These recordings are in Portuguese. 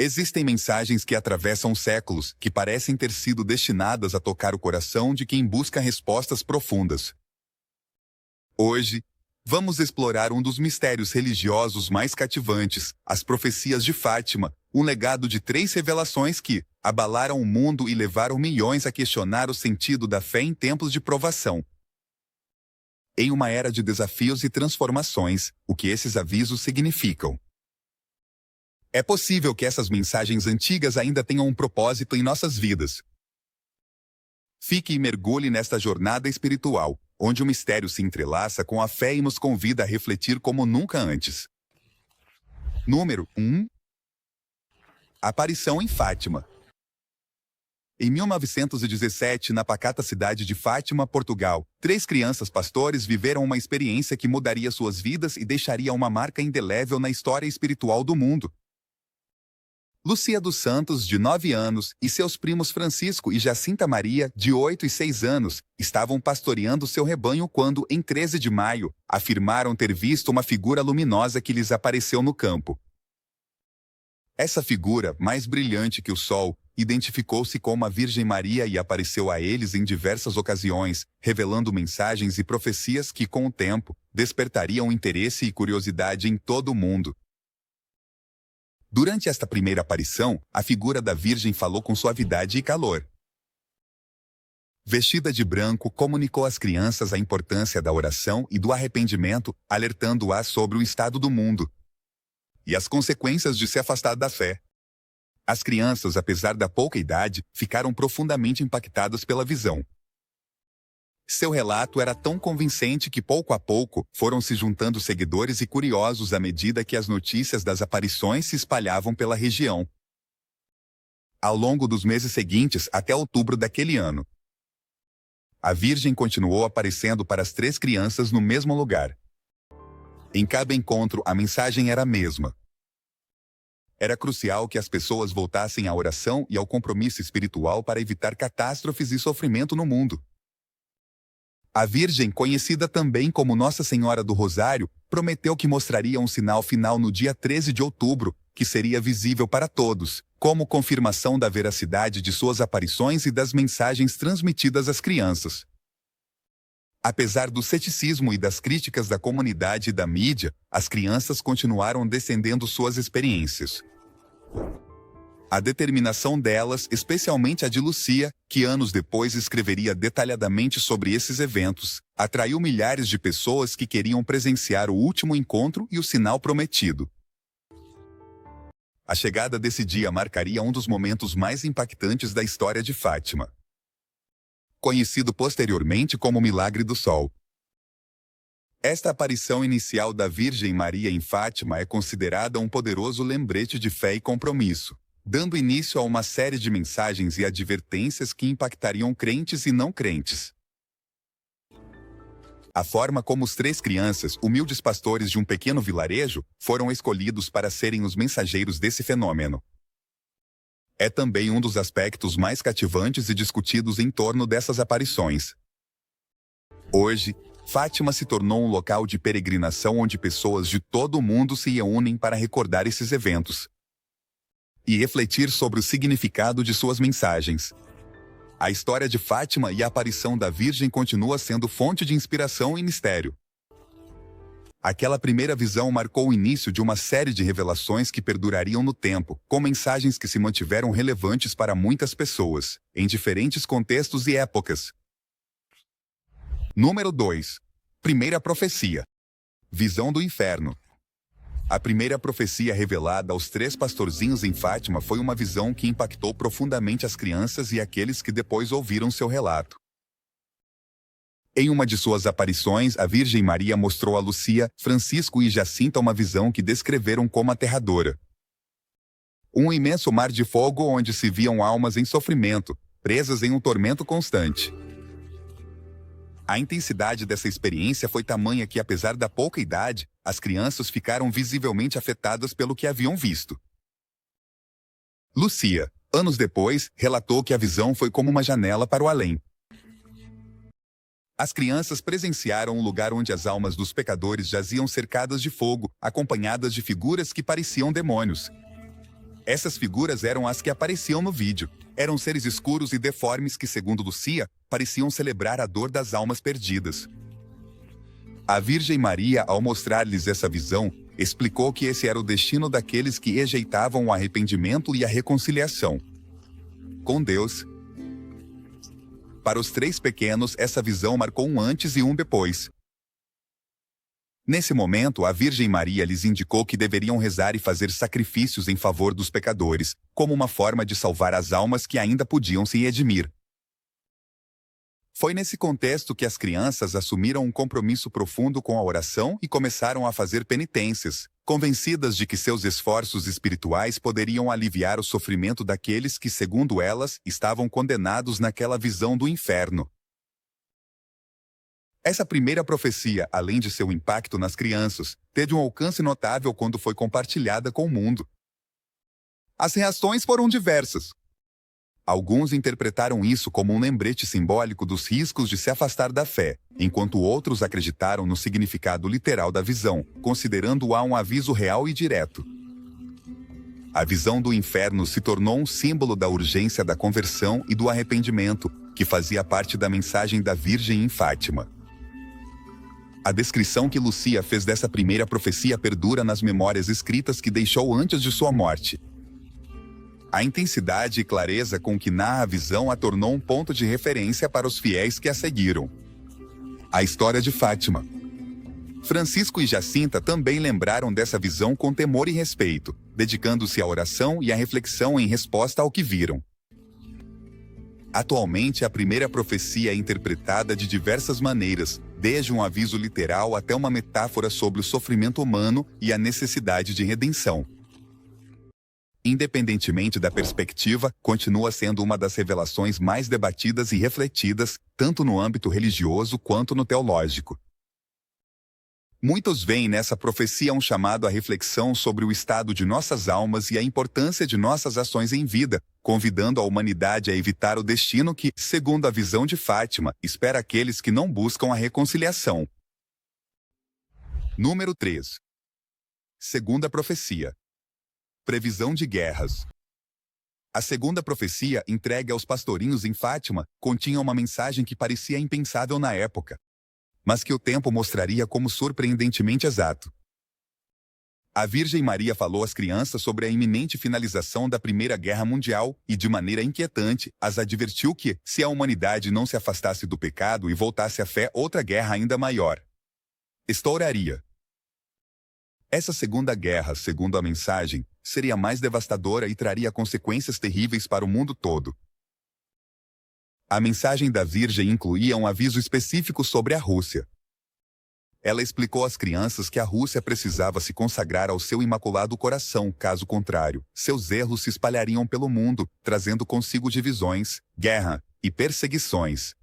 Existem mensagens que atravessam séculos, que parecem ter sido destinadas a tocar o coração de quem busca respostas profundas. Hoje, vamos explorar um dos mistérios religiosos mais cativantes, as profecias de Fátima, um legado de 3 revelações que abalaram o mundo e levaram milhões a questionar o sentido da fé em tempos de provação. Em uma era de desafios e transformações, o que esses avisos significam? É possível que essas mensagens antigas ainda tenham um propósito em nossas vidas. Fique e mergulhe nesta jornada espiritual, onde o mistério se entrelaça com a fé e nos convida a refletir como nunca antes. Número 1. Aparição em Fátima. Em 1917, na pacata cidade de Fátima, Portugal, 3 crianças pastores viveram uma experiência que mudaria suas vidas e deixaria uma marca indelével na história espiritual do mundo. Lúcia dos Santos, de 9 anos, e seus primos Francisco e Jacinta Maria, de 8 e 6 anos, estavam pastoreando seu rebanho quando, em 13 de maio, afirmaram ter visto uma figura luminosa que lhes apareceu no campo. Essa figura, mais brilhante que o sol, identificou-se como a Virgem Maria e apareceu a eles em diversas ocasiões, revelando mensagens e profecias que, com o tempo, despertariam interesse e curiosidade em todo o mundo. Durante esta primeira aparição, a figura da Virgem falou com suavidade e calor. Vestida de branco, comunicou às crianças a importância da oração e do arrependimento, alertando-as sobre o estado do mundo e as consequências de se afastar da fé. As crianças, apesar da pouca idade, ficaram profundamente impactadas pela visão. Seu relato era tão convincente que, pouco a pouco, foram se juntando seguidores e curiosos à medida que as notícias das aparições se espalhavam pela região. Ao longo dos meses seguintes, até outubro daquele ano, a Virgem continuou aparecendo para as 3 crianças no mesmo lugar. Em cada encontro, a mensagem era a mesma. Era crucial que as pessoas voltassem à oração e ao compromisso espiritual para evitar catástrofes e sofrimento no mundo. A Virgem, conhecida também como Nossa Senhora do Rosário, prometeu que mostraria um sinal final no dia 13 de outubro, que seria visível para todos, como confirmação da veracidade de suas aparições e das mensagens transmitidas às crianças. Apesar do ceticismo e das críticas da comunidade e da mídia, as crianças continuaram descendendo suas experiências. A determinação delas, especialmente a de Lúcia, que anos depois escreveria detalhadamente sobre esses eventos, atraiu milhares de pessoas que queriam presenciar o último encontro e o sinal prometido. A chegada desse dia marcaria um dos momentos mais impactantes da história de Fátima, conhecido posteriormente como Milagre do Sol. Esta aparição inicial da Virgem Maria em Fátima é considerada um poderoso lembrete de fé e compromisso, dando início a uma série de mensagens e advertências que impactariam crentes e não crentes. A forma como os 3 crianças, humildes pastores de um pequeno vilarejo, foram escolhidos para serem os mensageiros desse fenômeno é também um dos aspectos mais cativantes e discutidos em torno dessas aparições. Hoje, Fátima se tornou um local de peregrinação onde pessoas de todo o mundo se reúnem para recordar esses eventos e refletir sobre o significado de suas mensagens. A história de Fátima e a aparição da Virgem continua sendo fonte de inspiração e mistério. Aquela primeira visão marcou o início de uma série de revelações que perdurariam no tempo, com mensagens que se mantiveram relevantes para muitas pessoas, em diferentes contextos e épocas. Número 2. Primeira profecia. Visão do inferno. A primeira profecia revelada aos 3 pastorzinhos em Fátima foi uma visão que impactou profundamente as crianças e aqueles que depois ouviram seu relato. Em uma de suas aparições, a Virgem Maria mostrou a Lúcia, Francisco e Jacinta uma visão que descreveram como aterradora. Um imenso mar de fogo onde se viam almas em sofrimento, presas em um tormento constante. A intensidade dessa experiência foi tamanha que, apesar da pouca idade, as crianças ficaram visivelmente afetadas pelo que haviam visto. Lúcia, anos depois, relatou que a visão foi como uma janela para o além. As crianças presenciaram um lugar onde as almas dos pecadores jaziam cercadas de fogo, acompanhadas de figuras que pareciam demônios. Essas figuras eram as que apareciam no vídeo. Eram seres escuros e deformes que, segundo Lúcia, pareciam celebrar a dor das almas perdidas. A Virgem Maria, ao mostrar-lhes essa visão, explicou que esse era o destino daqueles que rejeitavam o arrependimento e a reconciliação com Deus. Para os 3 pequenos, essa visão marcou um antes e um depois. Nesse momento, a Virgem Maria lhes indicou que deveriam rezar e fazer sacrifícios em favor dos pecadores, como uma forma de salvar as almas que ainda podiam se redimir. Foi nesse contexto que as crianças assumiram um compromisso profundo com a oração e começaram a fazer penitências, convencidas de que seus esforços espirituais poderiam aliviar o sofrimento daqueles que, segundo elas, estavam condenados naquela visão do inferno. Essa primeira profecia, além de seu impacto nas crianças, teve um alcance notável quando foi compartilhada com o mundo. As reações foram diversas. Alguns interpretaram isso como um lembrete simbólico dos riscos de se afastar da fé, enquanto outros acreditaram no significado literal da visão, considerando-a um aviso real e direto. A visão do inferno se tornou um símbolo da urgência da conversão e do arrependimento, que fazia parte da mensagem da Virgem em Fátima. A descrição que Lúcia fez dessa primeira profecia perdura nas memórias escritas que deixou antes de sua morte. A intensidade e clareza com que narra a visão a tornou um ponto de referência para os fiéis que a seguiram. A história de Fátima. Francisco e Jacinta também lembraram dessa visão com temor e respeito, dedicando-se à oração e à reflexão em resposta ao que viram. Atualmente, a primeira profecia é interpretada de diversas maneiras, desde um aviso literal até uma metáfora sobre o sofrimento humano e a necessidade de redenção. Independentemente da perspectiva, continua sendo uma das revelações mais debatidas e refletidas, tanto no âmbito religioso quanto no teológico. Muitos veem nessa profecia um chamado à reflexão sobre o estado de nossas almas e a importância de nossas ações em vida, convidando a humanidade a evitar o destino que, segundo a visão de Fátima, espera aqueles que não buscam a reconciliação. Número 3. Segunda profecia. Previsão de guerras. A segunda profecia, entregue aos pastorinhos em Fátima, continha uma mensagem que parecia impensável na época, mas que o tempo mostraria como surpreendentemente exato. A Virgem Maria falou às crianças sobre a iminente finalização da Primeira Guerra Mundial e, de maneira inquietante, as advertiu que, se a humanidade não se afastasse do pecado e voltasse à fé, outra guerra ainda maior estouraria. Essa segunda guerra, segundo a mensagem, seria mais devastadora e traria consequências terríveis para o mundo todo. A mensagem da Virgem incluía um aviso específico sobre a Rússia. Ela explicou às crianças que a Rússia precisava se consagrar ao seu imaculado coração, caso contrário, seus erros se espalhariam pelo mundo, trazendo consigo divisões, guerra e perseguições.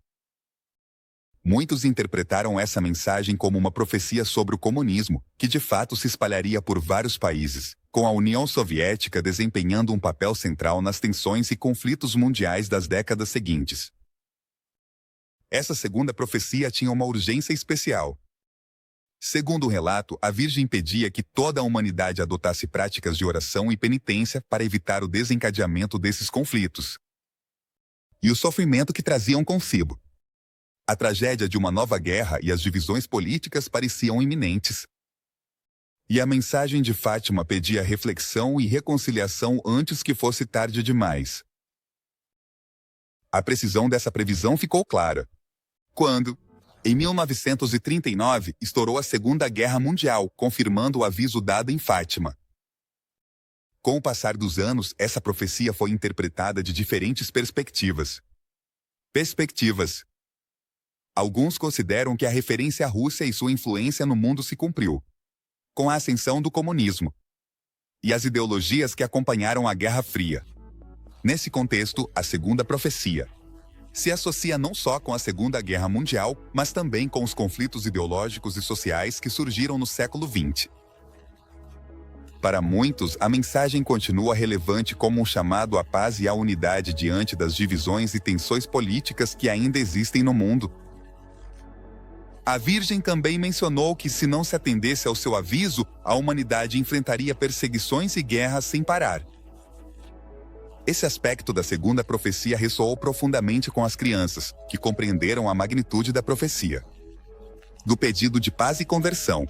Muitos interpretaram essa mensagem como uma profecia sobre o comunismo, que de fato se espalharia por vários países, com a União Soviética desempenhando um papel central nas tensões e conflitos mundiais das décadas seguintes. Essa segunda profecia tinha uma urgência especial. Segundo o relato, a Virgem pedia que toda a humanidade adotasse práticas de oração e penitência para evitar o desencadeamento desses conflitos e o sofrimento que traziam consigo. A tragédia de uma nova guerra e as divisões políticas pareciam iminentes. E a mensagem de Fátima pedia reflexão e reconciliação antes que fosse tarde demais. A precisão dessa previsão ficou clara quando, em 1939, estourou a Segunda Guerra Mundial, confirmando o aviso dado em Fátima. Com o passar dos anos, essa profecia foi interpretada de diferentes perspectivas. Alguns consideram que a referência à Rússia e sua influência no mundo se cumpriu com a ascensão do comunismo e as ideologias que acompanharam a Guerra Fria. Nesse contexto, a segunda profecia se associa não só com a Segunda Guerra Mundial, mas também com os conflitos ideológicos e sociais que surgiram no século XX. Para muitos, a mensagem continua relevante como um chamado à paz e à unidade diante das divisões e tensões políticas que ainda existem no mundo. A Virgem também mencionou que, se não se atendesse ao seu aviso, a humanidade enfrentaria perseguições e guerras sem parar. Esse aspecto da segunda profecia ressoou profundamente com as crianças, que compreenderam a magnitude da profecia. Do pedido de paz e conversão.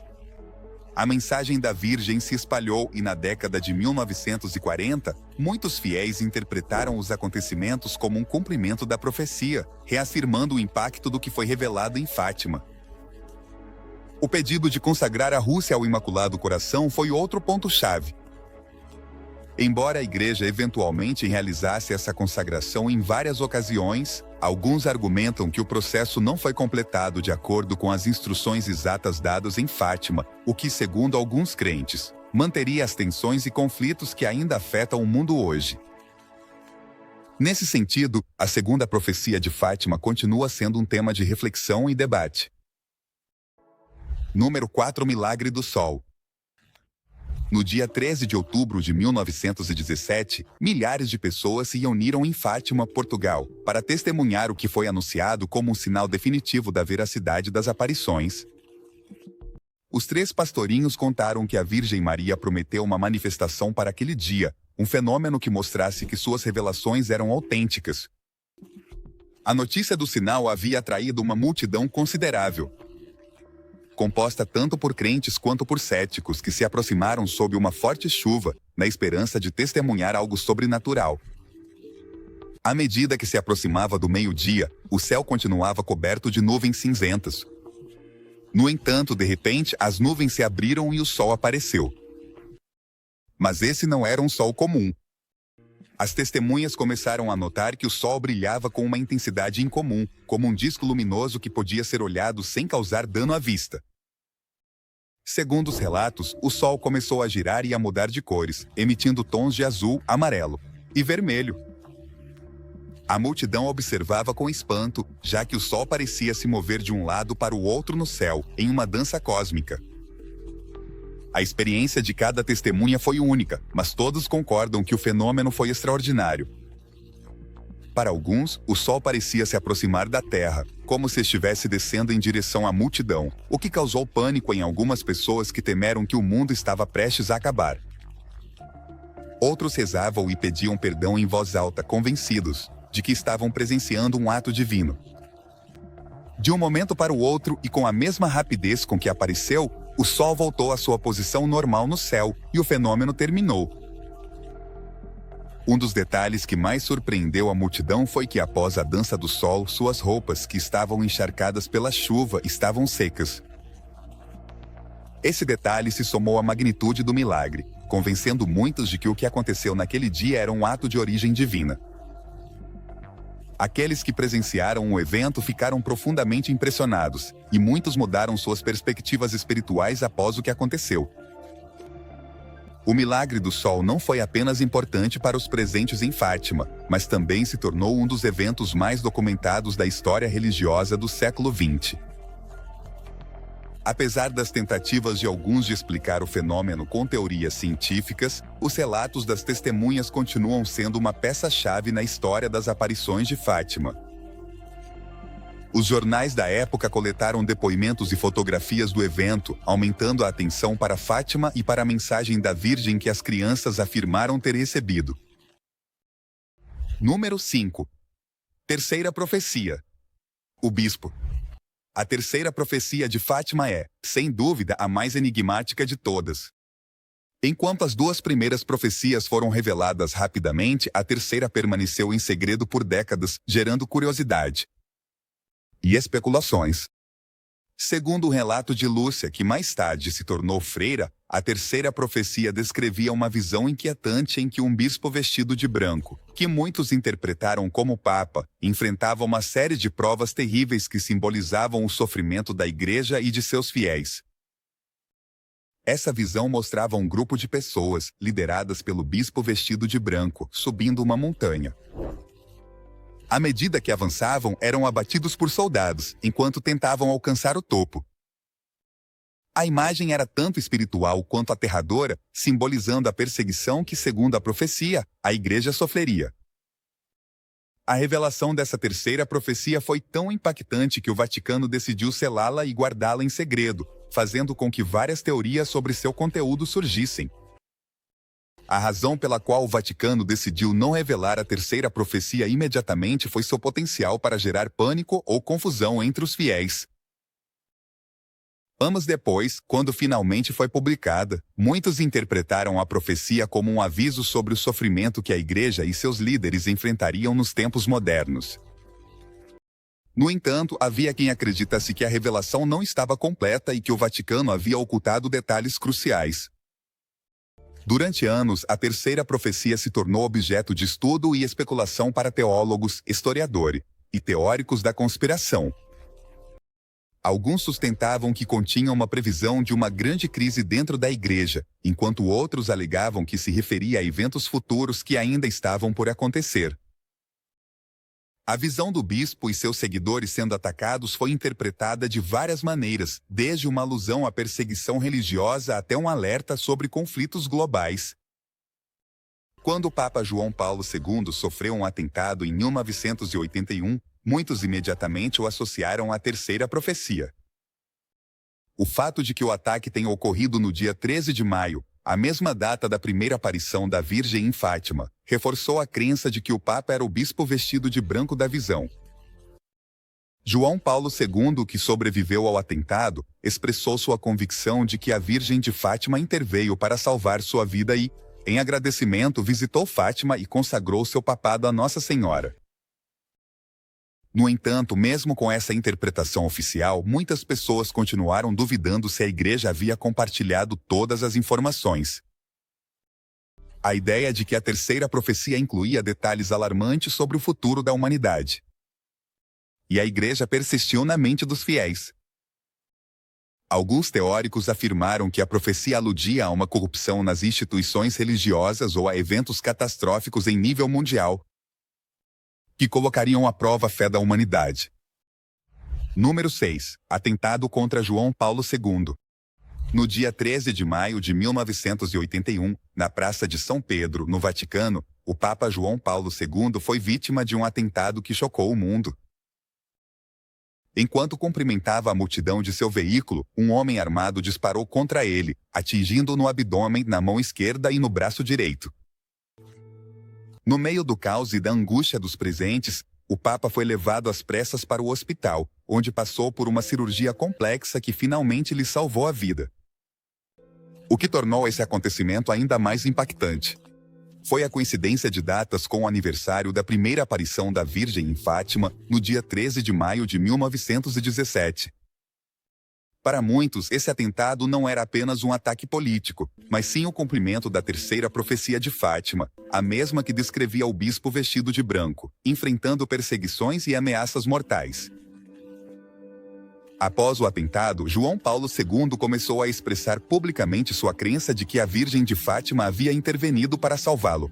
A mensagem da Virgem se espalhou e na década de 1940, muitos fiéis interpretaram os acontecimentos como um cumprimento da profecia, reafirmando o impacto do que foi revelado em Fátima. O pedido de consagrar a Rússia ao Imaculado Coração foi outro ponto-chave. Embora a Igreja eventualmente realizasse essa consagração em várias ocasiões, alguns argumentam que o processo não foi completado de acordo com as instruções exatas dadas em Fátima, o que, segundo alguns crentes, manteria as tensões e conflitos que ainda afetam o mundo hoje. Nesse sentido, a segunda profecia de Fátima continua sendo um tema de reflexão e debate. Número 4. Milagre do Sol. No dia 13 de outubro de 1917, milhares de pessoas se reuniram em Fátima, Portugal, para testemunhar o que foi anunciado como um sinal definitivo da veracidade das aparições. Os 3 pastorinhos contaram que a Virgem Maria prometeu uma manifestação para aquele dia, um fenômeno que mostrasse que suas revelações eram autênticas. A notícia do sinal havia atraído uma multidão considerável, composta tanto por crentes quanto por céticos que se aproximaram sob uma forte chuva, na esperança de testemunhar algo sobrenatural. À medida que se aproximava do meio-dia, o céu continuava coberto de nuvens cinzentas. No entanto, de repente, as nuvens se abriram e o sol apareceu. Mas esse não era um sol comum. As testemunhas começaram a notar que o sol brilhava com uma intensidade incomum, como um disco luminoso que podia ser olhado sem causar dano à vista. Segundo os relatos, o sol começou a girar e a mudar de cores, emitindo tons de azul, amarelo e vermelho. A multidão observava com espanto, já que o sol parecia se mover de um lado para o outro no céu, em uma dança cósmica. A experiência de cada testemunha foi única, mas todos concordam que o fenômeno foi extraordinário. Para alguns, o sol parecia se aproximar da Terra, como se estivesse descendo em direção à multidão, o que causou pânico em algumas pessoas que temeram que o mundo estava prestes a acabar. Outros rezavam e pediam perdão em voz alta, convencidos de que estavam presenciando um ato divino. De um momento para o outro e com a mesma rapidez com que apareceu, o sol voltou à sua posição normal no céu e o fenômeno terminou. Um dos detalhes que mais surpreendeu a multidão foi que após a dança do sol, suas roupas, que estavam encharcadas pela chuva, estavam secas. Esse detalhe se somou à magnitude do milagre, convencendo muitos de que o que aconteceu naquele dia era um ato de origem divina. Aqueles que presenciaram o evento ficaram profundamente impressionados, e muitos mudaram suas perspectivas espirituais após o que aconteceu. O milagre do sol não foi apenas importante para os presentes em Fátima, mas também se tornou um dos eventos mais documentados da história religiosa do século XX. Apesar das tentativas de alguns de explicar o fenômeno com teorias científicas, os relatos das testemunhas continuam sendo uma peça-chave na história das aparições de Fátima. Os jornais da época coletaram depoimentos e fotografias do evento, aumentando a atenção para Fátima e para a mensagem da Virgem que as crianças afirmaram ter recebido. Número 5. Terceira profecia. O bispo. A terceira profecia de Fátima é, sem dúvida, a mais enigmática de todas. Enquanto as 2 primeiras profecias foram reveladas rapidamente, a terceira permaneceu em segredo por décadas, gerando curiosidade e especulações. Segundo o relato de Lúcia, que mais tarde se tornou freira, a terceira profecia descrevia uma visão inquietante em que um bispo vestido de branco, que muitos interpretaram como papa, enfrentava uma série de provas terríveis que simbolizavam o sofrimento da Igreja e de seus fiéis. Essa visão mostrava um grupo de pessoas, lideradas pelo bispo vestido de branco, subindo uma montanha. À medida que avançavam, eram abatidos por soldados, enquanto tentavam alcançar o topo. A imagem era tanto espiritual quanto aterradora, simbolizando a perseguição que, segundo a profecia, a Igreja sofreria. A revelação dessa terceira profecia foi tão impactante que o Vaticano decidiu selá-la e guardá-la em segredo, fazendo com que várias teorias sobre seu conteúdo surgissem. A razão pela qual o Vaticano decidiu não revelar a terceira profecia imediatamente foi seu potencial para gerar pânico ou confusão entre os fiéis. Anos depois, quando finalmente foi publicada, muitos interpretaram a profecia como um aviso sobre o sofrimento que a Igreja e seus líderes enfrentariam nos tempos modernos. No entanto, havia quem acreditasse que a revelação não estava completa e que o Vaticano havia ocultado detalhes cruciais. Durante anos, a terceira profecia se tornou objeto de estudo e especulação para teólogos, historiadores e teóricos da conspiração. Alguns sustentavam que continha uma previsão de uma grande crise dentro da Igreja, enquanto outros alegavam que se referia a eventos futuros que ainda estavam por acontecer. A visão do bispo e seus seguidores sendo atacados foi interpretada de várias maneiras, desde uma alusão à perseguição religiosa até um alerta sobre conflitos globais. Quando o Papa João Paulo II sofreu um atentado em 1981, muitos imediatamente o associaram à terceira profecia. O fato de que o ataque tenha ocorrido no dia 13 de maio, a mesma data da primeira aparição da Virgem em Fátima, reforçou a crença de que o Papa era o bispo vestido de branco da visão. João Paulo II, que sobreviveu ao atentado, expressou sua convicção de que a Virgem de Fátima interveio para salvar sua vida e, em agradecimento, visitou Fátima e consagrou seu papado a Nossa Senhora. No entanto, mesmo com essa interpretação oficial, muitas pessoas continuaram duvidando se a Igreja havia compartilhado todas as informações. A ideia de que a terceira profecia incluía detalhes alarmantes sobre o futuro da humanidade. E a Igreja persistiu na mente dos fiéis. Alguns teóricos afirmaram que a profecia aludia a uma corrupção nas instituições religiosas ou a eventos catastróficos em nível mundial, que colocariam à prova a fé da humanidade. Número 6. Atentado contra João Paulo II. No dia 13 de maio de 1981, na Praça de São Pedro, no Vaticano, o Papa João Paulo II foi vítima de um atentado que chocou o mundo. Enquanto cumprimentava a multidão de seu veículo, um homem armado disparou contra ele, atingindo-o no abdômen, na mão esquerda e no braço direito. No meio do caos e da angústia dos presentes, o Papa foi levado às pressas para o hospital, onde passou por uma cirurgia complexa que finalmente lhe salvou a vida. O que tornou esse acontecimento ainda mais impactante foi a coincidência de datas com o aniversário da primeira aparição da Virgem em Fátima, no dia 13 de maio de 1917. Para muitos, esse atentado não era apenas um ataque político, mas sim o cumprimento da terceira profecia de Fátima, a mesma que descrevia o bispo vestido de branco, enfrentando perseguições e ameaças mortais. Após o atentado, João Paulo II começou a expressar publicamente sua crença de que a Virgem de Fátima havia intervenido para salvá-lo.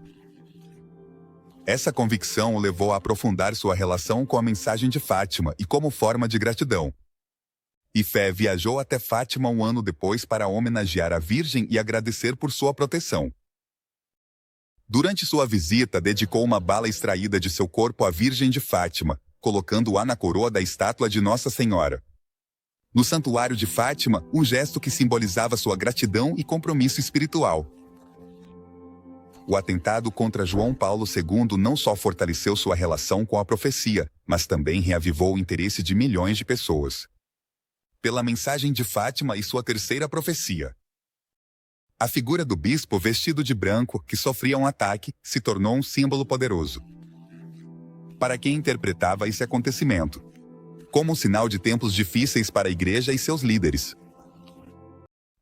Essa convicção o levou a aprofundar sua relação com a mensagem de Fátima e, como forma de gratidão, e fé, viajou até Fátima um ano depois para homenagear a Virgem e agradecer por sua proteção. Durante sua visita, dedicou uma bala extraída de seu corpo à Virgem de Fátima, colocando-a na coroa da estátua de Nossa Senhora. No Santuário de Fátima, um gesto que simbolizava sua gratidão e compromisso espiritual. O atentado contra João Paulo II não só fortaleceu sua relação com a profecia, mas também reavivou o interesse de milhões de pessoas pela mensagem de Fátima e sua terceira profecia. A figura do bispo vestido de branco, que sofria um ataque, se tornou um símbolo poderoso para quem interpretava esse acontecimento como um sinal de tempos difíceis para a Igreja e seus líderes.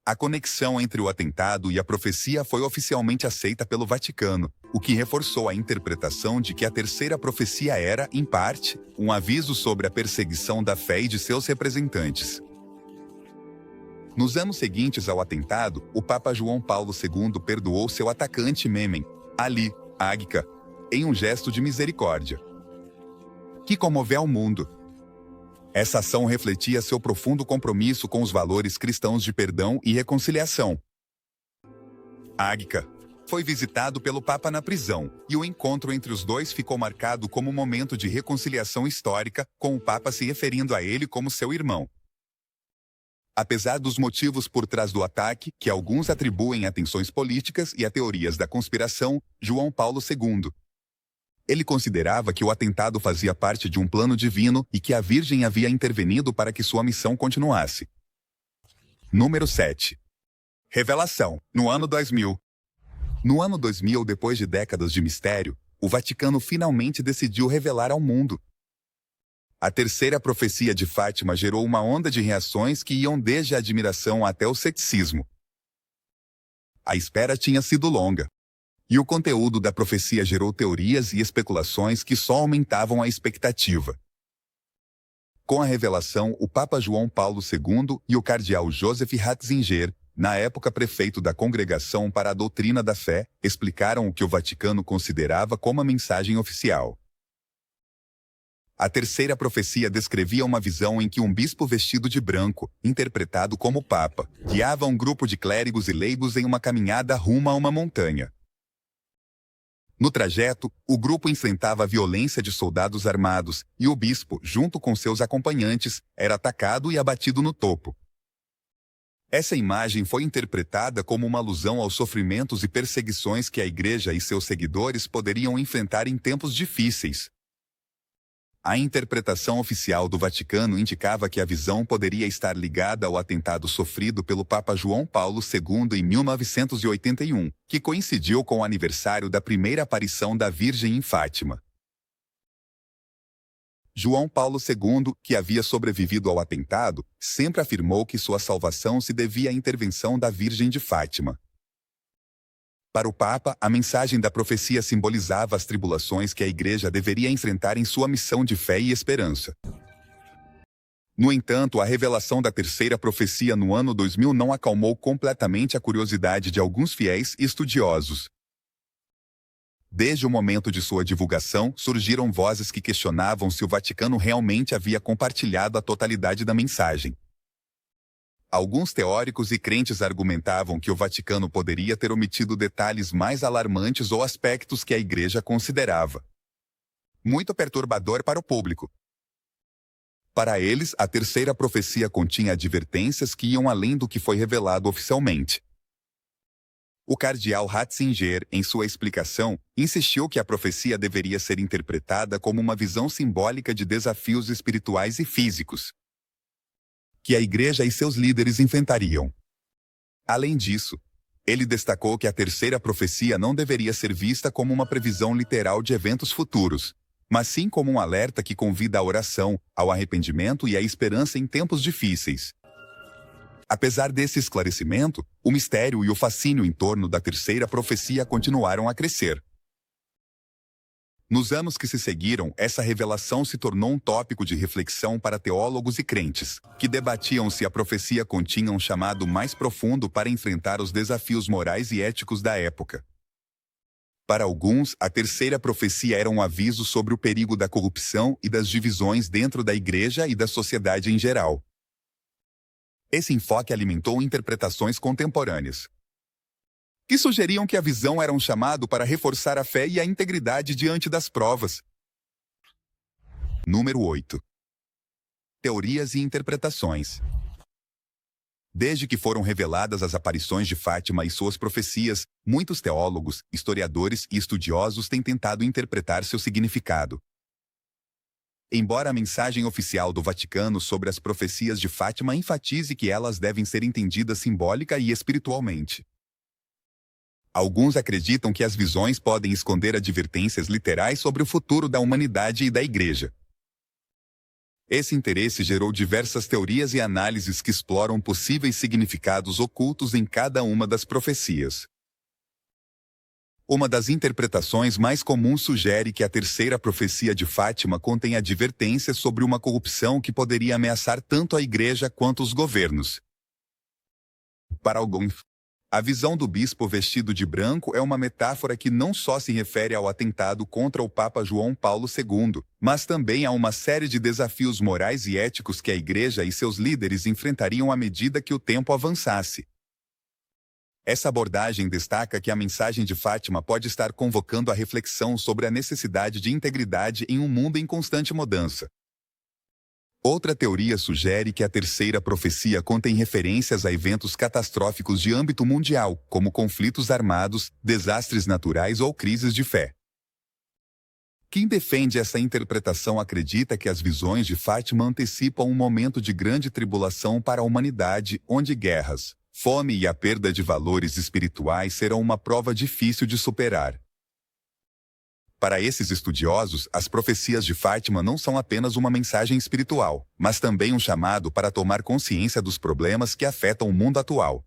A conexão entre o atentado e a profecia foi oficialmente aceita pelo Vaticano, o que reforçou a interpretação de que a terceira profecia era, em parte, um aviso sobre a perseguição da fé e de seus representantes. Nos anos seguintes ao atentado, o Papa João Paulo II perdoou seu atacante Memen, Ali, Ágica, em um gesto de misericórdia que comoveu o mundo. Essa ação refletia seu profundo compromisso com os valores cristãos de perdão e reconciliação. Ágica foi visitado pelo Papa na prisão, e o encontro entre os dois ficou marcado como um momento de reconciliação histórica, com o Papa se referindo a ele como seu irmão. Apesar dos motivos por trás do ataque, que alguns atribuem a tensões políticas e a teorias da conspiração, João Paulo II. Ele considerava que o atentado fazia parte de um plano divino e que a Virgem havia intervenido para que sua missão continuasse. Número 7. Revelação. No ano 2000. No ano 2000, depois de décadas de mistério, o Vaticano finalmente decidiu revelar ao mundo. A terceira profecia de Fátima gerou uma onda de reações que iam desde a admiração até o ceticismo. A espera tinha sido longa. E o conteúdo da profecia gerou teorias e especulações que só aumentavam a expectativa. Com a revelação, o Papa João Paulo II e o cardeal Joseph Ratzinger, na época prefeito da Congregação para a Doutrina da Fé, explicaram o que o Vaticano considerava como a mensagem oficial. A terceira profecia descrevia uma visão em que um bispo vestido de branco, interpretado como Papa, guiava um grupo de clérigos e leigos em uma caminhada rumo a uma montanha. No trajeto, o grupo enfrentava a violência de soldados armados e o bispo, junto com seus acompanhantes, era atacado e abatido no topo. Essa imagem foi interpretada como uma alusão aos sofrimentos e perseguições que a Igreja e seus seguidores poderiam enfrentar em tempos difíceis. A interpretação oficial do Vaticano indicava que a visão poderia estar ligada ao atentado sofrido pelo Papa João Paulo II em 1981, que coincidiu com o aniversário da primeira aparição da Virgem em Fátima. João Paulo II, que havia sobrevivido ao atentado, sempre afirmou que sua salvação se devia à intervenção da Virgem de Fátima. Para o Papa, a mensagem da profecia simbolizava as tribulações que a Igreja deveria enfrentar em sua missão de fé e esperança. No entanto, a revelação da terceira profecia no ano 2000 não acalmou completamente a curiosidade de alguns fiéis e estudiosos. Desde o momento de sua divulgação, surgiram vozes que questionavam se o Vaticano realmente havia compartilhado a totalidade da mensagem. Alguns teóricos e crentes argumentavam que o Vaticano poderia ter omitido detalhes mais alarmantes ou aspectos que a Igreja considerava muito perturbador para o público. Para eles, a terceira profecia continha advertências que iam além do que foi revelado oficialmente. O cardeal Ratzinger, em sua explicação, insistiu que a profecia deveria ser interpretada como uma visão simbólica de desafios espirituais e físicos que a Igreja e seus líderes enfrentariam. Além disso, ele destacou que a terceira profecia não deveria ser vista como uma previsão literal de eventos futuros, mas sim como um alerta que convida à oração, ao arrependimento e à esperança em tempos difíceis. Apesar desse esclarecimento, o mistério e o fascínio em torno da terceira profecia continuaram a crescer. Nos anos que se seguiram, essa revelação se tornou um tópico de reflexão para teólogos e crentes, que debatiam se a profecia continha um chamado mais profundo para enfrentar os desafios morais e éticos da época. Para alguns, a terceira profecia era um aviso sobre o perigo da corrupção e das divisões dentro da Igreja e da sociedade em geral. Esse enfoque alimentou interpretações contemporâneas, que sugeriam que a visão era um chamado para reforçar a fé e a integridade diante das provas. Número 8. Teorias e interpretações. Desde que foram reveladas as aparições de Fátima e suas profecias, muitos teólogos, historiadores e estudiosos têm tentado interpretar seu significado. Embora a mensagem oficial do Vaticano sobre as profecias de Fátima enfatize que elas devem ser entendidas simbólica e espiritualmente, alguns acreditam que as visões podem esconder advertências literais sobre o futuro da humanidade e da Igreja. Esse interesse gerou diversas teorias e análises que exploram possíveis significados ocultos em cada uma das profecias. Uma das interpretações mais comuns sugere que a terceira profecia de Fátima contém advertências sobre uma corrupção que poderia ameaçar tanto a Igreja quanto os governos. Para alguns, a visão do bispo vestido de branco é uma metáfora que não só se refere ao atentado contra o Papa João Paulo II, mas também a uma série de desafios morais e éticos que a Igreja e seus líderes enfrentariam à medida que o tempo avançasse. Essa abordagem destaca que a mensagem de Fátima pode estar convocando a reflexão sobre a necessidade de integridade em um mundo em constante mudança. Outra teoria sugere que a terceira profecia contém referências a eventos catastróficos de âmbito mundial, como conflitos armados, desastres naturais ou crises de fé. Quem defende essa interpretação acredita que as visões de Fátima antecipam um momento de grande tribulação para a humanidade, onde guerras, fome e a perda de valores espirituais serão uma prova difícil de superar. Para esses estudiosos, as profecias de Fátima não são apenas uma mensagem espiritual, mas também um chamado para tomar consciência dos problemas que afetam o mundo atual.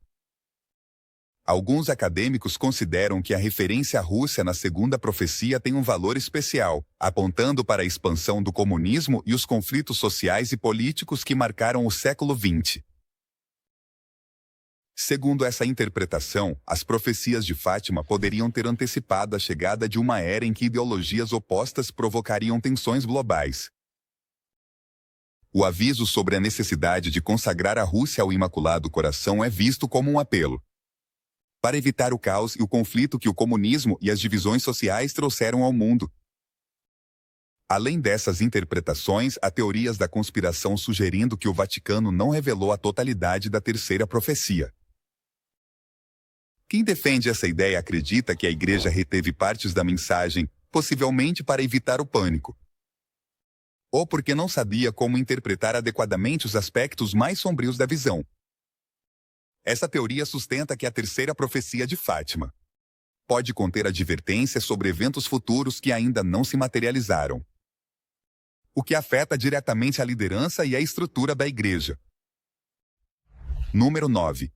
Alguns acadêmicos consideram que a referência à Rússia na segunda profecia tem um valor especial, apontando para a expansão do comunismo e os conflitos sociais e políticos que marcaram o século XX. Segundo essa interpretação, as profecias de Fátima poderiam ter antecipado a chegada de uma era em que ideologias opostas provocariam tensões globais. O aviso sobre a necessidade de consagrar a Rússia ao Imaculado Coração é visto como um apelo para evitar o caos e o conflito que o comunismo e as divisões sociais trouxeram ao mundo. Além dessas interpretações, há teorias da conspiração sugerindo que o Vaticano não revelou a totalidade da terceira profecia. Quem defende essa ideia acredita que a Igreja reteve partes da mensagem, possivelmente para evitar o pânico, ou porque não sabia como interpretar adequadamente os aspectos mais sombrios da visão. Essa teoria sustenta que a terceira profecia de Fátima pode conter advertências sobre eventos futuros que ainda não se materializaram, o que afeta diretamente a liderança e a estrutura da Igreja. Número 9.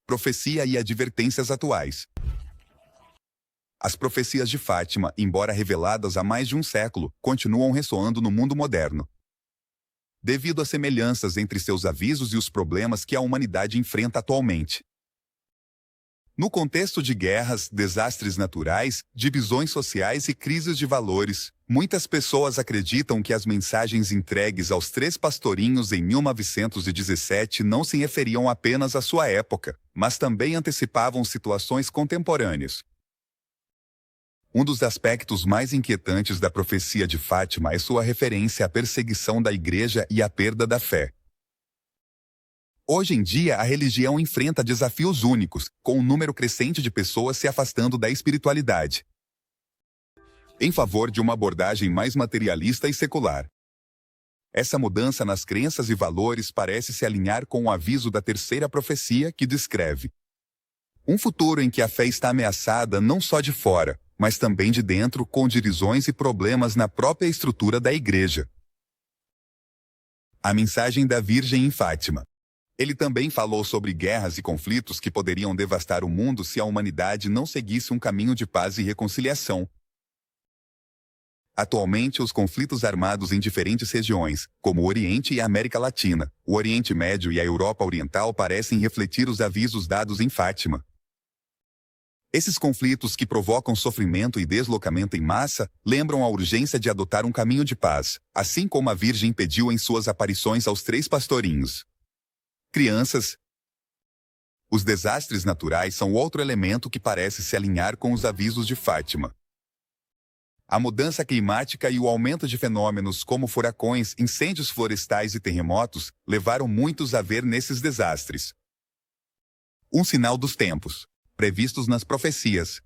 Profecia e advertências atuais. As profecias de Fátima, embora reveladas há mais de um século, continuam ressoando no mundo moderno, devido às semelhanças entre seus avisos e os problemas que a humanidade enfrenta atualmente. No contexto de guerras, desastres naturais, divisões sociais e crises de valores, muitas pessoas acreditam que as mensagens entregues aos três pastorinhos em 1917 não se referiam apenas à sua época, mas também antecipavam situações contemporâneas. Um dos aspectos mais inquietantes da profecia de Fátima é sua referência à perseguição da Igreja e à perda da fé. Hoje em dia, a religião enfrenta desafios únicos, com um número crescente de pessoas se afastando da espiritualidade, em favor de uma abordagem mais materialista e secular. Essa mudança nas crenças e valores parece se alinhar com o aviso da terceira profecia que descreve um futuro em que a fé está ameaçada não só de fora, mas também de dentro, com divisões e problemas na própria estrutura da Igreja. A mensagem da Virgem em Fátima. Ele também falou sobre guerras e conflitos que poderiam devastar o mundo se a humanidade não seguisse um caminho de paz e reconciliação. Atualmente, os conflitos armados em diferentes regiões, como o Oriente e a América Latina, o Oriente Médio e a Europa Oriental parecem refletir os avisos dados em Fátima. Esses conflitos que provocam sofrimento e deslocamento em massa lembram a urgência de adotar um caminho de paz, assim como a Virgem pediu em suas aparições aos três pastorinhos. Crianças. Os desastres naturais são outro elemento que parece se alinhar com os avisos de Fátima. A mudança climática e o aumento de fenômenos como furacões, incêndios florestais e terremotos levaram muitos a ver nesses desastres um sinal dos tempos previstos nas profecias.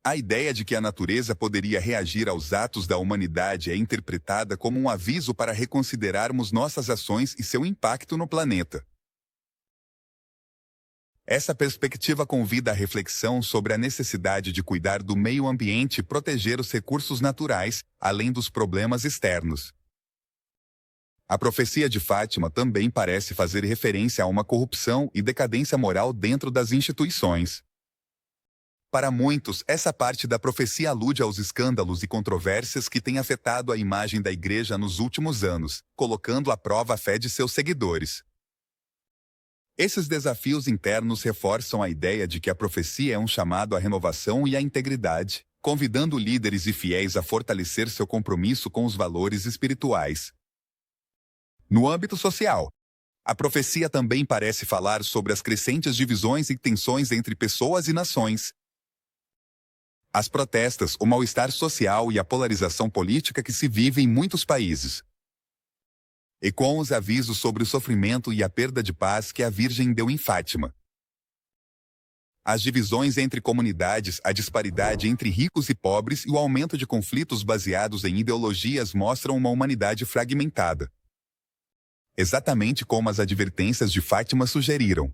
A ideia de que a natureza poderia reagir aos atos da humanidade é interpretada como um aviso para reconsiderarmos nossas ações e seu impacto no planeta. Essa perspectiva convida à reflexão sobre a necessidade de cuidar do meio ambiente e proteger os recursos naturais, além dos problemas externos. A profecia de Fátima também parece fazer referência a uma corrupção e decadência moral dentro das instituições. Para muitos, essa parte da profecia alude aos escândalos e controvérsias que têm afetado a imagem da Igreja nos últimos anos, colocando à prova a fé de seus seguidores. Esses desafios internos reforçam a ideia de que a profecia é um chamado à renovação e à integridade, convidando líderes e fiéis a fortalecer seu compromisso com os valores espirituais. No âmbito social, a profecia também parece falar sobre as crescentes divisões e tensões entre pessoas e nações. As protestas, o mal-estar social e a polarização política que se vive em muitos países e com os avisos sobre o sofrimento e a perda de paz que a Virgem deu em Fátima. As divisões entre comunidades, a disparidade entre ricos e pobres e o aumento de conflitos baseados em ideologias mostram uma humanidade fragmentada. Exatamente como as advertências de Fátima sugeriram.